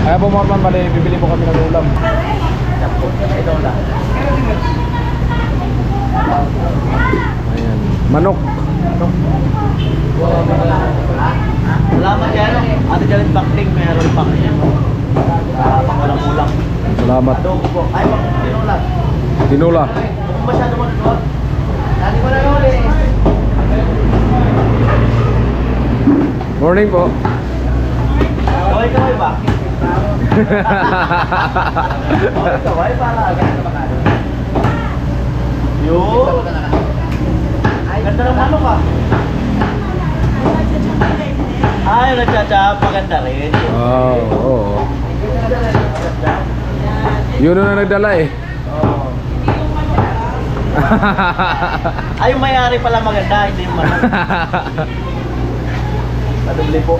Kaya po Morman, bali, bibili po kami ng ulam. Ito lang. Ayan. Manok. Salamat yan. Ate Jalit Bakting, meron pang yan. Pangulang-ulang. Salamat. Adobo po. Ay, tinola. Tinola. Kung masyado mo nito, dati ko na yun eh. Morning po. Kaway-kaway ba? Kaway-kaway para agad na makano. Yun. Ganda ng manok ah. Ay, nagtsatsa, maganda rin. Wow, oo. Yun na nagdala eh. Oo. Ay, yung may-ari pala maganda, hindi yung manok. Padubli po.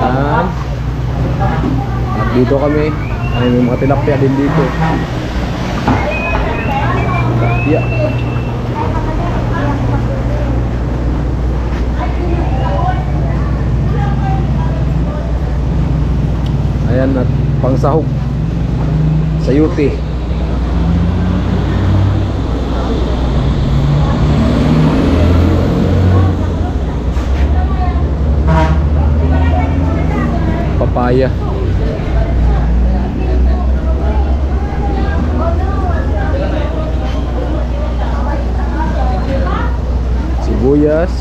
Ayan. At dito kami. Ay, may mga tilapia din dito. Tilapia. Ayan, at pangsahog sayuti. Papaya. Sibuyas.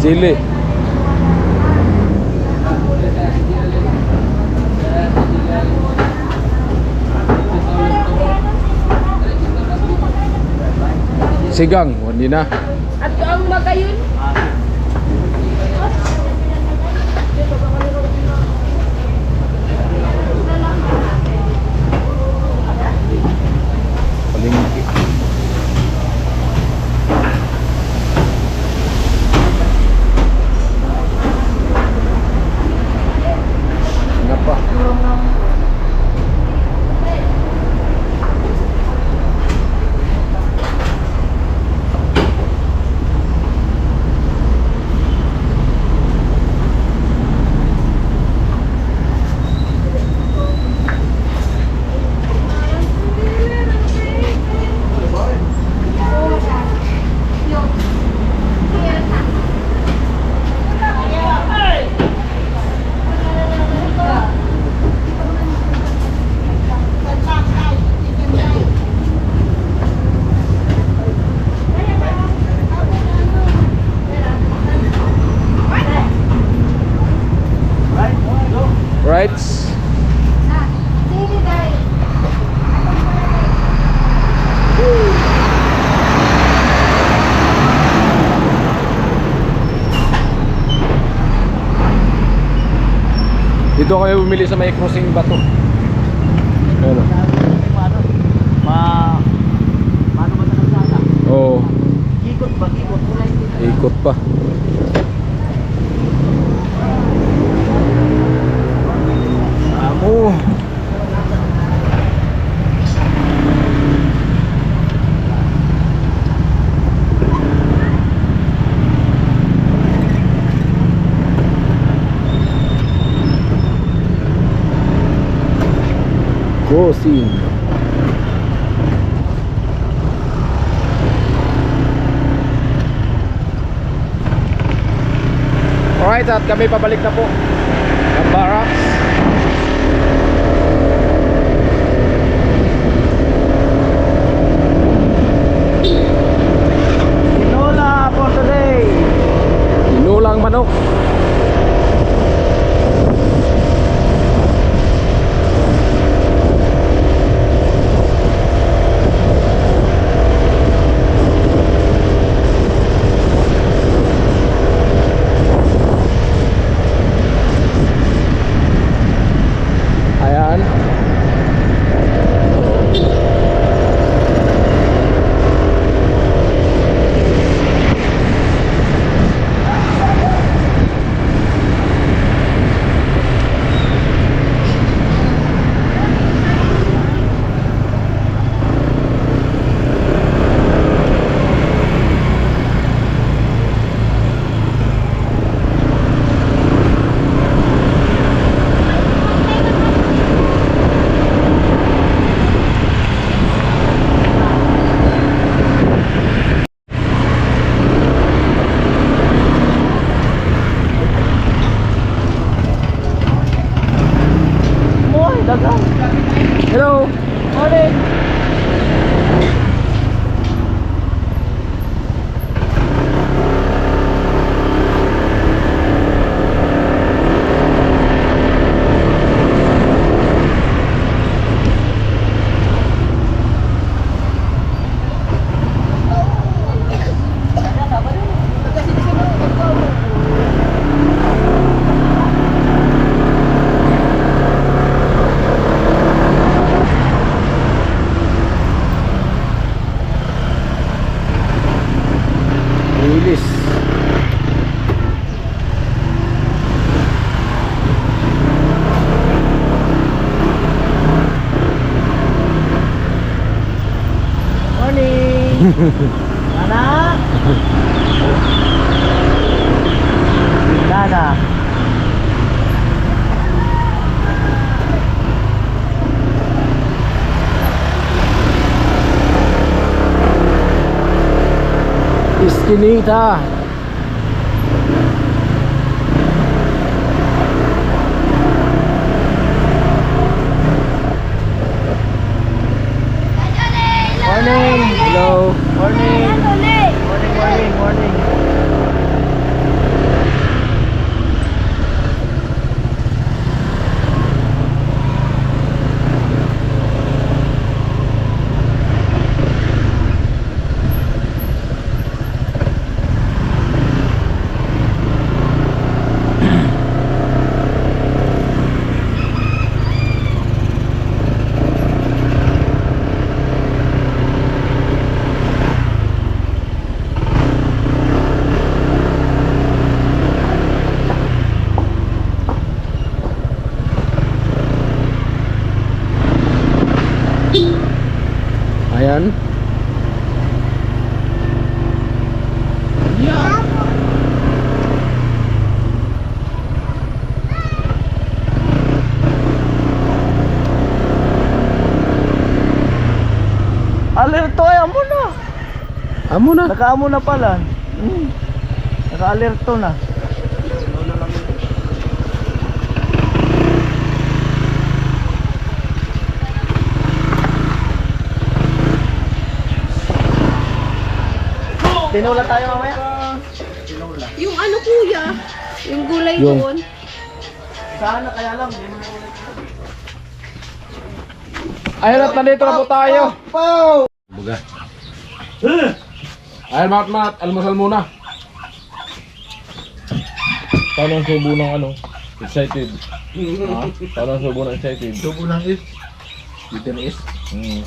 Sili. Sigang, hindi na. At ang magayon. Palingki. Ngapa? Rights. Dito kayo bumili sa may crossing bato. Ano? Paano ba sa kalsada? Oo, Ikot ba? Ikot. ikot pa. Amo. Crossing. Alright, at kami pabalik na po ng barracks. Tinola for today. Tinulang manok. Hello. Morning. Lilis. Morning. Anak. Nana. Iskinita. Morning. Hello. Morning. Morning. Ayan. Alerto ay amo na. Amo na. Nakaamo na pala. Naka-alerto na. Tinula tayo mamaya. Yung ano kuya, yung gulay Yung- doon. Sana kaya lang. Hindi mo na ulit. Ayan at nandito na po tayo. Buga. Ayan mat, almusal muna. Paano ang subo ng ano? Excited. Ha? Paano ang subo ng excited? Subo ng is. Bitter is?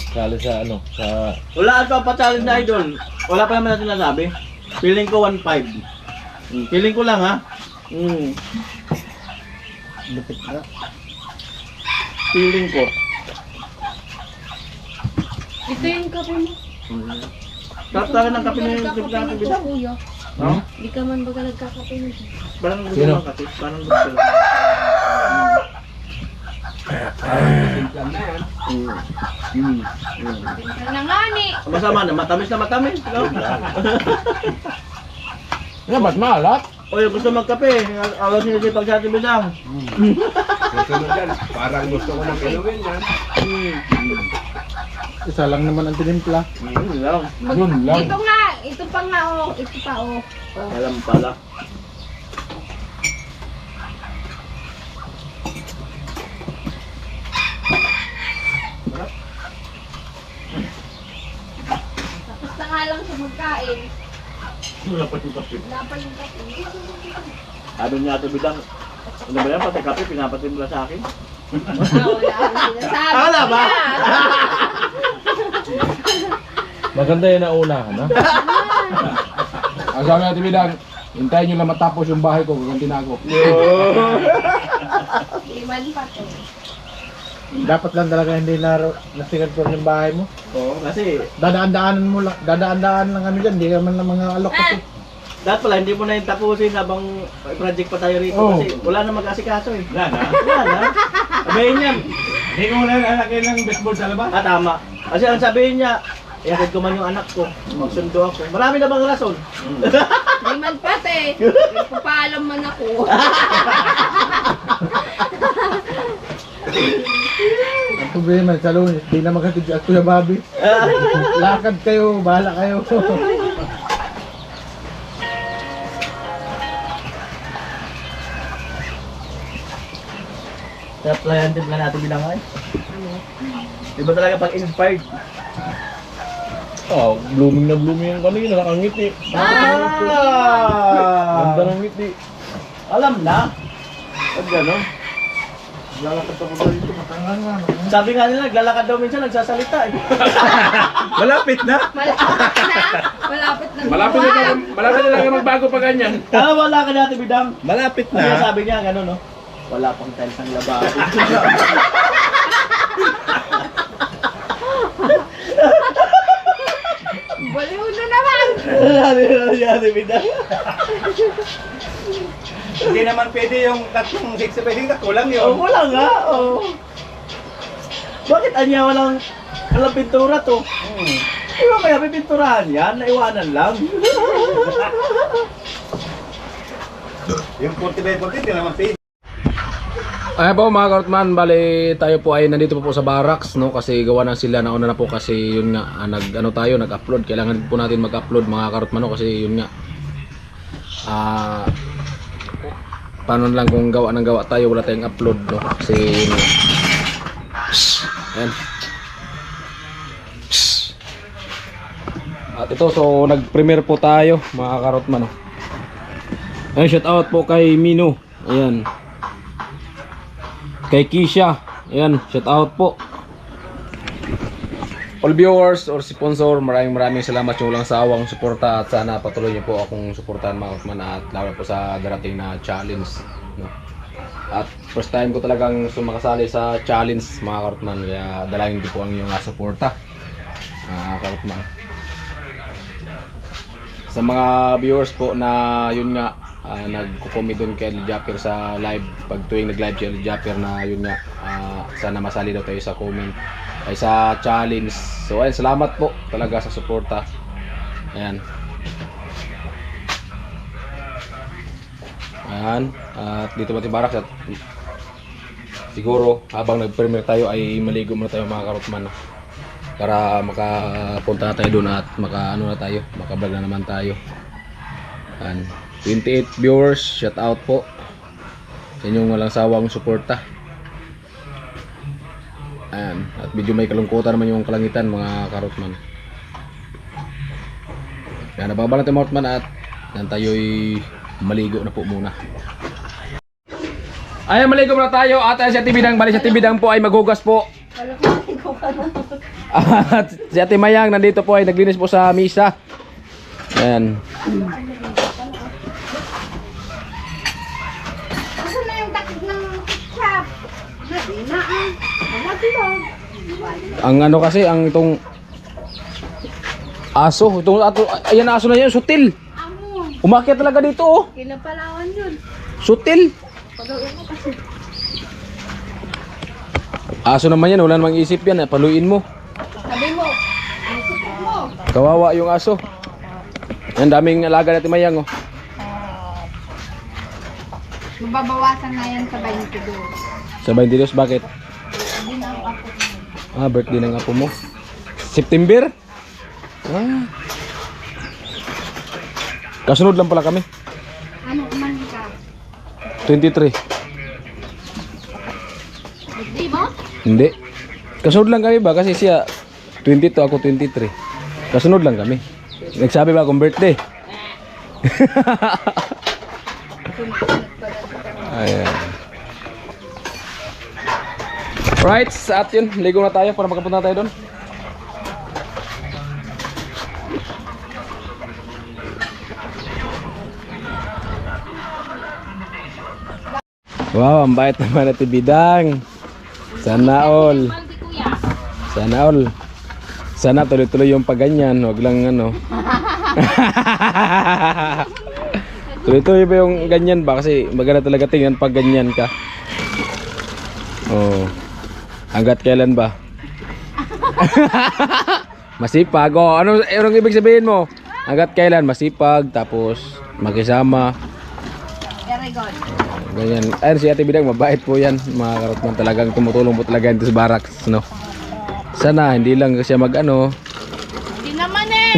Kali sa ano? Sa... Wala ito pa challenge na idol. Wala pa naman natin nasabi. Feeling ko 1.5. Feeling ko lang ha. Lupit na. Feeling ko. Ito yung kape mo. Sarap talaga ng kape na yung Nagkakape simple na nito, kape. kuya. No? Di ka man baga nagkakape nito. Parang gusto Sino? ng kape. Parang gusto lang. Tingnan na nga ni. Masama na, matamis na matamis. No? Ano ba't maalat? O yung gusto magkape, awas nyo si Pagsati Bidang. Parang gusto ko nang inumin yan. Isa lang naman ang tinimpla. Yun lang. Yun lang. Ito nga, ito pa nga oh. Ito pa oh. Alam pala. Tapos na nga lang siya magkain. Wala pa yung kape. Wala pa yung kape. Sabi niya Ate Bidang, ano ba yan, pati kape, pinapatimpla sa akin. Wala akong sinasabi. Wala ba? Maganda yun na una ka na. Ang sabi natin bilang, hintayin nyo lang matapos yung bahay ko, gaganti na ako. Liman pa to. Dapat lang talaga hindi nasigad ko yung bahay mo. Oo, kasi Dadaan-daanan mo lang, dadaan-daan lang kami dyan, hindi ka man lang mga alok kasi. dapat pala hindi mo na yung tapusin habang may project pa tayo rito Oh. kasi wala na mag-asikaso eh. Wala na. Wala na. Sabihin niya, Hindi ko na lalagay ng baseball sa labas. tama. Kasi ang sabihin niya, ihatid ko man yung anak ko, magsundo ako. Marami na bang rason? Liman pa te. Papaalam man ako. Ang problema sa lunes, di na maghatid si Kuya Bobby. Lakad kayo, bahala kayo. Kaya playan din lang natin bilang ay. Iba talaga pag inspired. Oh, blooming na blooming yung kanina, nakangiti. Ganda ng ngiti. Alam na. Pag gano'n. Lalakad ako ba dito, matangan nga. Sabi nga nila, naglalakad daw minsan, nagsasalita eh. Malapit na. Malapit na. Malapit na lang magbago pa ganyan. Wala ka natin bidang. Malapit Kaya na. sabi niya, gano'n no? Wala pang tiles ang lababo. Baliw na naman. Yan, bidang. Hindi naman pwede yung tatlong 60 pwedeng kulang Oh, yun. wala nga, oh. Bakit anya walang pintura to? Di ba kaya may pinturahan yan? Naiwanan lang. Yung 40 by 40, hindi naman pwede. Ayan po mga karotman, bali tayo po ay nandito po sa barracks, no? Kasi gawa na sila, nauna na po kasi yun nga, nag-upload. Kailangan po natin mag-upload mga karotman, no? Kasi yun nga, paano lang kung gawa ng gawa tayo, wala tayong upload, no? Kasi yun nga. Ayan. At ito, so nag-premiere po tayo mga karotman, no? Ayan, shout out po kay Mino. Ayan. Kay Kisha, ayan, shout out po. All viewers or sponsor, maraming salamat yung walang sawang suporta at sana patuloy niyo po akong suportahan mga kapatid at lalo po sa darating na challenge, no? At first time ko talagang sumakasali sa challenge mga kapatid, kaya dalangin ko po ang inyong suporta mga kapatid. Sa mga viewers po na yun nga, nagko-comment doon kay El Japper sa live, pag tuwing nag-live si El Japper na yun nga, sana masali daw tayo sa comment ay sa challenge. So ayun, salamat po talaga sa suporta. Ayan. Ayan, at dito ba Barracks at siguro habang nag-premiere tayo ay maligo muna tayo mga karotman, para makapunta na tayo doon at maka-ano na tayo, maka-vlog na naman tayo. Ayan. 28 viewers, shout out po sa inyong walang sawang suporta. Ayan. At medyo may kalungkutan naman yung kalangitan mga karotman. Kaya nababa natin mga karotman at yan tayo'y maligo na po muna. Ayan, maligo muna tayo at si Ate Bidang, bali si Ate Bidang po ay maghugas po. At si Ate Mayang nandito po ay naglinis po sa misa. Ayan. Asan na yung takip ng ketchup? Hindi na ah. Wala sila. Ang ano kasi, ang itong aso, itong ayan aso na yan, sutil. Amo. Umakyat talaga dito oh. Kinapalawan yun. Sutil. Pagawin mo kasi. Aso naman yan, wala namang isip yan, paluin mo. Sabi mo. Ang supot mo. Kawawa yung aso. Ang daming alaga natin Mayang oh. Mababawasan na yan sa 22. Sa 22, bakit? Hindi na ang apo mo. Birthday ng apo mo. September? Kasunod lang pala kami. Ano man ka? 23. Birthday mo? Hindi. Kasunod lang kami ba? Kasi siya 22, ako 23. Kasunod lang kami. Nagsabi ba akong birthday? Ayan. Right, at yun, ligo na tayo para makapunta tayo doon. Wow, ang bait naman natin Bidang. Sana all. Sana all. Sana tuloy-tuloy yung pagganyan, wag lang ano. Tuloy-tuloy ba yung ganyan ba? Kasi maganda talaga tingnan pag ganyan ka. Oh. Hanggat kailan ba? Masipag. Oh, anong ibig sabihin mo? Hanggat kailan masipag, tapos makisama. Very good. ganyan. Ayun si Ate Bidang, mabait po yan. Mga karotman, talagang tumutulong po talaga dito sa barracks, no? Sana, hindi lang siya mag-ano. Hindi naman eh.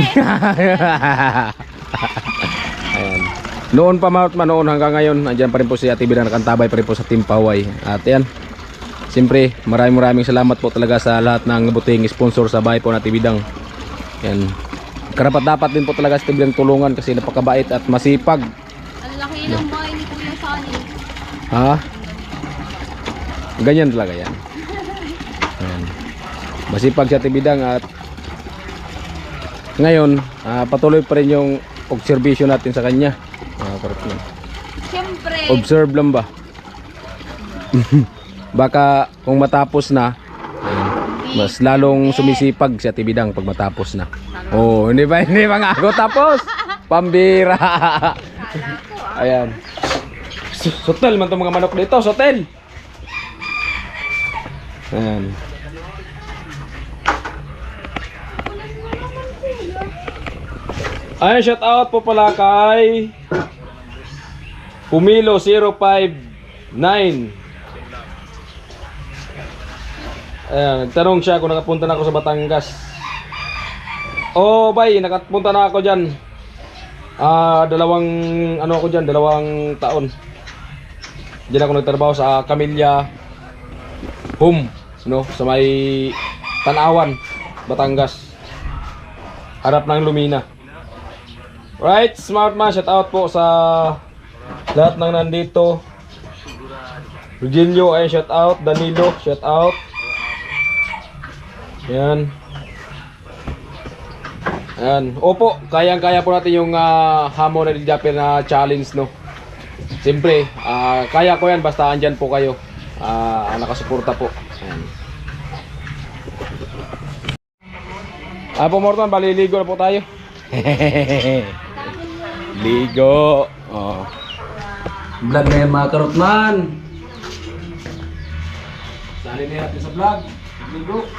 Ayan. Noon pa mga karotman, noon hanggang ngayon, andyan pa rin po si Ate Bidang, nakantabay pa rin po sa Team Paway. At yan, siyempre, maraming salamat po talaga sa lahat ng buting sponsor sa bahay po na Ate Bidang. Yan. Karapat dapat din po talaga si Ate Bidang tulungan kasi napakabait at masipag. Ang laki ng bahay ni Kuya Sunny. Ha? Ganyan talaga yan. Ayan. Masipag si Ate Bidang at ngayon patuloy pa rin yung observation natin sa kanya. Siyempre. Observe lang ba? Baka kung matapos na, ayan, mas lalong sumisipag si Ate Bidang pag matapos na. Oh, hindi ba nga ako tapos? Pambira. Ayan. Sotel man itong mga manok dito, sotel. Ayan. Ayan, shout out po pala kay Pumilo 059. Ayan, nagtanong siya kung nakapunta na ako sa Batangas. Oh, bay, nakapunta na ako dyan. Dalawang taon. Diyan ako nagtrabaho sa Camilla Home, no, sa may Tanawan, Batangas. Harap ng Lumina. Right, smart man, shout out po sa lahat ng nandito. Virgilio ay shout out, Danilo shout out. Yan. Ayan. Opo, kayang-kaya po natin yung hamon na Japper na challenge, no. Siyempre, kaya ko yan basta andyan po kayo. Nakasuporta po. Ayan. Po Morton, baliligo na po tayo. Ligo. Oh. Vlog na yan mga karotman. Sali na natin sa vlog. Ligo.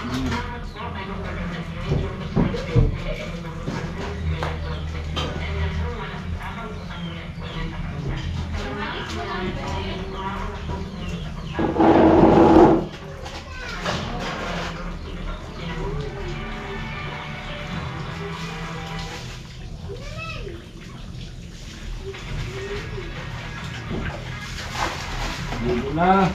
Ligo na.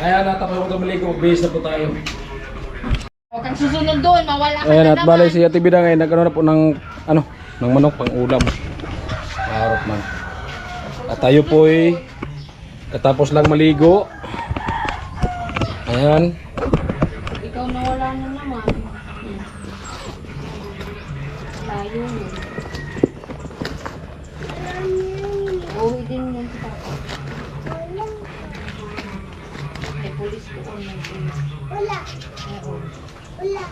Ayan, natapos ko ito maligo. Base na po tayo. Huwag kang susunod doon, mawala ka Ayan, na at naman. bali si Ate Bida ngayon, nagkaroon na po ng, ng manok pang ulam. Harap man. At tayo po ay katapos lang maligo. Ayan. Ikaw nawala na naman. Tayo yun. Uwi din yan si Papa. May pulis ko kung may pulis. Wala. Wala.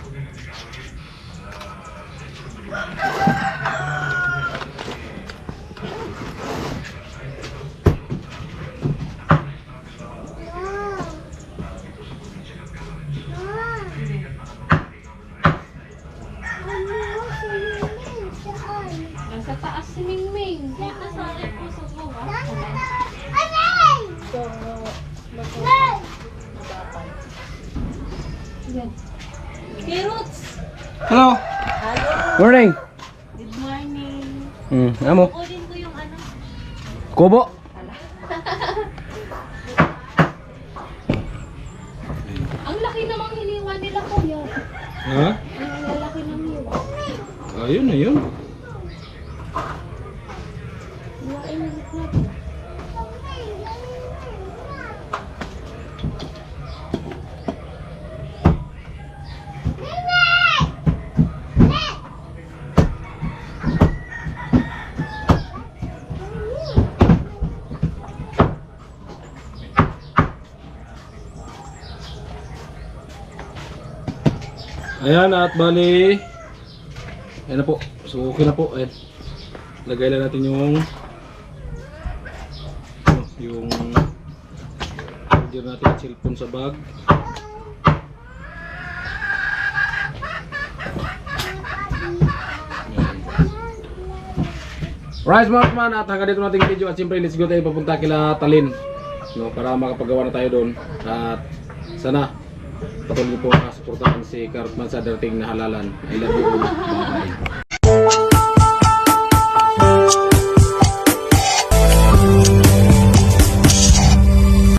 Nasa taas si Mingming. Nasa puso mo ba? Yan. Kiruts! Hello. Morning. Good morning. Amo. Kunin ko yung ano. Kubo. Ang laki namang hiniwa nila, kuya. Ha? Ang lalaki ng hiwa. Ayun na yun. Hiwain na natin. Ayan, at bali. Ayan na po. So okay na po. Ayan. Lagay lang natin yung charger natin at cellphone sa bag. Right mga man, at hanggang dito nating video at siyempre let's go tayo papunta kila Talin, no, para makapagawa na tayo doon at sana patuloy po makasuportahan si Cartman sa darating na halalan. I love you. Bye bye.